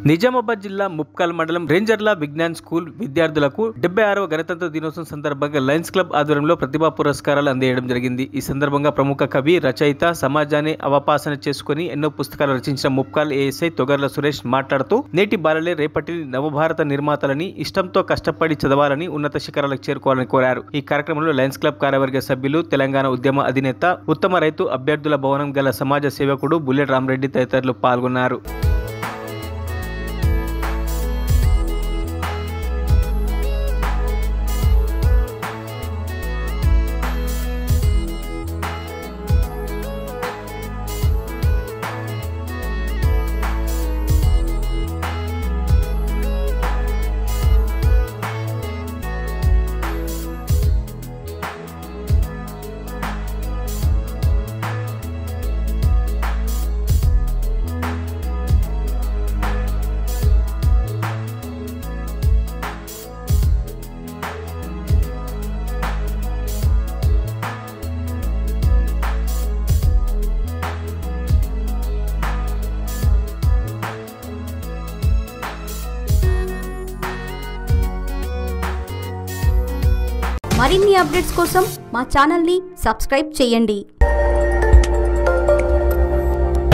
నిజామాబాద్ జిల్లా ముప్కాల్ మండలం రేంజర్ల విజ్ఞాన్ స్కూల్ విద్యార్థులకు 76వ గణతంత్ర దినోత్సవం సందర్భంగా లయన్స్ క్లబ్ ఆధ్వర్యంలో ప్రతిభా పురస్కారాలు అందజేయడం జరిగింది। ఈ సందర్భంగా ప్రముఖ కవి, రచయిత, సమాజాన్ని అవపాసన చేసుకుని ఎన్నో పుస్తకాలు రచించిన ముప్కాల్ ఏఎస్ఐ తొగర్ల సురేష్ మాట్లాడుతూ నేటి బాలలే రేపటి నవభారత నిర్మాతలని, ఇష్టంతో కష్టపడి చదవాలని, ఉన్నత శిఖరాలకు చేరుకోవాలని కోరారు। ఈ కార్యక్రమంలో లయన్స్ క్లబ్ కార్యవర్గ సభ్యులు, తెలంగాణ ఉద్యమ అధినేత, ఉత్తమ రైతు అభ్యర్థుల భవనం గల సమాజ సేవకుడు బుల్లెట్ రామరెడ్డి తదితరులు పాల్గొన్నారు। మరిన్ని అప్డేట్స్ కోసం మా ఛానల్ ని సబ్స్క్రైబ్ చేయండి।